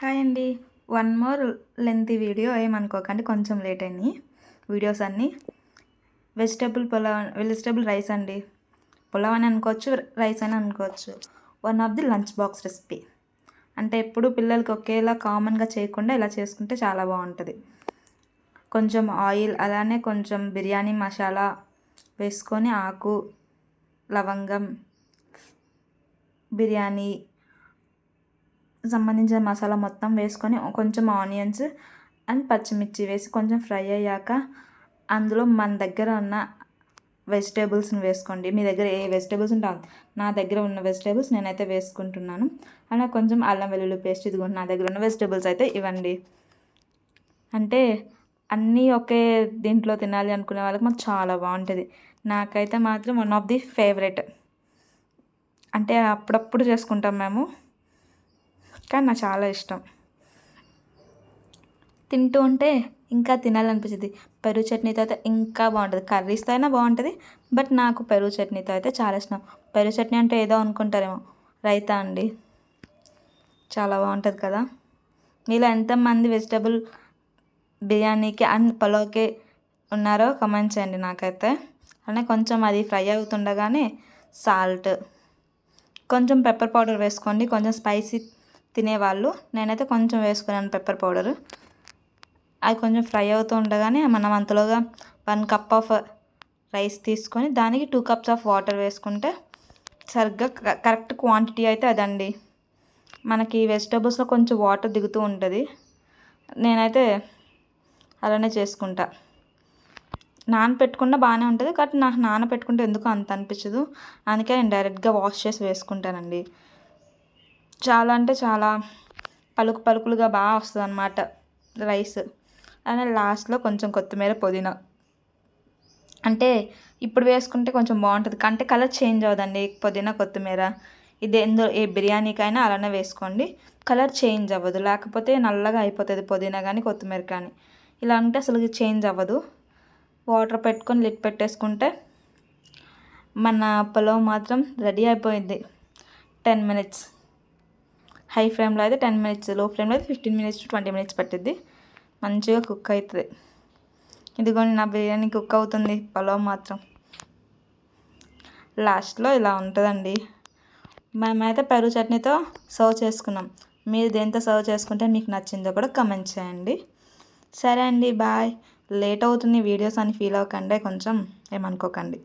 Hi అండి. One more lengthy video ఏమనుకోకండి, కొంచెం లేట్ అయినాయి వీడియోస్ అన్నీ. వెజిటేబుల్ రైస్ అండి. పులావ్ అని అనుకోవచ్చు, రైస్ అని అనుకోవచ్చు. One of the lunch box recipe. అంటే ఎప్పుడు పిల్లలకి ఒకేలా కామన్గా చేయకుండా ఇలా చేసుకుంటే చాలా బాగుంటుంది. కొంచెం ఆయిల్, అలానే కొంచెం బిర్యానీ మసాలా వేసుకొని, ఆకు, లవంగం, బిర్యానీ సంబంధించిన మసాలా మొత్తం వేసుకొని, కొంచెం ఆనియన్స్ అండ్ పచ్చిమిర్చి వేసి కొంచెం ఫ్రై అయ్యాక అందులో మన దగ్గర ఉన్న వెజిటేబుల్స్ని వేసుకోండి. మీ దగ్గర ఏ వెజిటేబుల్స్ ఉంటే నా దగ్గర ఉన్న వెజిటేబుల్స్ నేనైతే వేసుకుంటున్నాను. అలా కొంచెం అల్లం వెల్లుల్లి పేస్ట్, ఇదిగోండి నా దగ్గర ఉన్న వెజిటేబుల్స్ అయితే ఇవ్వండి. అంటే అన్నీ ఒకే దీంట్లో తినాలి అనుకునే వాళ్ళకి మాకు చాలా బాగుంటుంది. నాకైతే మాత్రం వన్ ఆఫ్ ది ఫేవరెట్. అంటే అప్పుడప్పుడు చేసుకుంటాం మేము, కానీ నాకు చాలా ఇష్టం. తింటూ ఉంటే ఇంకా తినాలనిపించింది. పెరుగు చట్నీతో అయితే ఇంకా బాగుంటుంది. కర్రీస్తో అయినా బాగుంటుంది, బట్ నాకు పెరుగు చట్నీతో అయితే చాలా ఇష్టం. పెరుగు చట్నీ అంటే ఏదో అనుకుంటారేమో, రైతా అండి. చాలా బాగుంటుంది కదా. మీలో ఎంతమంది వెజిటబుల్ బిర్యానీకి అండ్ పలావ్కి ఉన్నారో కమెంట్ చేయండి నాకైతే. అలానే కొంచెం అది ఫ్రై అవుతుండగానే సాల్ట్, కొంచెం పెప్పర్ పౌడర్ వేసుకోండి. కొంచెం స్పైసీ తినేవాళ్ళు, నేనైతే కొంచెం వేసుకున్నాను పెప్పర్ పౌడర్. అది కొంచెం ఫ్రై అవుతూ ఉండగానే మనం అంతలోగా 1 కప్ ఆఫ్ రైస్ తీసుకొని దానికి 2 కప్స్ ఆఫ్ వాటర్ వేసుకుంటే సరిగ్గా కరెక్ట్ క్వాంటిటీ అయితే అదండి. మనకి వెజిటేబుల్స్లో కొంచెం వాటర్ దిగుతూ ఉంటుంది. నేనైతే అలానే చేసుకుంటా. నానపెట్టుకున్న బాగానే ఉంటుంది, కానీ నాకు నానపెట్టుకుంటే ఎందుకు అంత అనిపించదు. అందుకే నేను డైరెక్ట్గా వాష్ చేసి వేసుకుంటానండి. చాలా అంటే చాలా పలుకులుగా బాగా వస్తుంది అన్నమాట రైస్. అలానే లాస్ట్లో కొంచెం కొత్తిమీర, పుదీనా అంటే ఇప్పుడు వేసుకుంటే కొంచెం బాగుంటుంది. అంటే కలర్ చేంజ్ అవ్వదండి పుదీనా, కొత్తిమీర. ఇది ఏ బిర్యానీకైనా అలానే వేసుకోండి, కలర్ చేంజ్ అవ్వదు. లేకపోతే నల్లగా అయిపోతుంది పుదీనా కానీ కొత్తిమీర కానీ. ఇలా అంటే అసలు చేంజ్ అవ్వదు. వాటర్ పెట్టుకొని లిడ్ పెట్టేసుకుంటే మన పులావ్ మాత్రం రెడీ అయిపోయింది. 10 minutes. హై ఫ్లేమ్లో అయితే 10 minutes, లో ఫ్లేమ్లో అయితే 15 minutes to 20 minutes పట్టిద్ది. మంచిగా కుక్ అవుతుంది. ఇదిగోండి నా బిర్యానీ కుక్ అవుతుంది. పులావ్ మాత్రం లాస్ట్లో ఇలా ఉంటుందండి. మేమైతే పెరుగు చట్నీతో సర్వ్ చేసుకున్నాం. మీరు దేంతో సర్వ్ చేసుకుంటే మీకు నచ్చిందో కూడా కమెంట్ చేయండి. సరే అండి, బాయ్. లేట్ అవుతుంది వీడియోస్ అని ఫీల్ అవ్వకండి, కొంచెం ఏమనుకోకండి.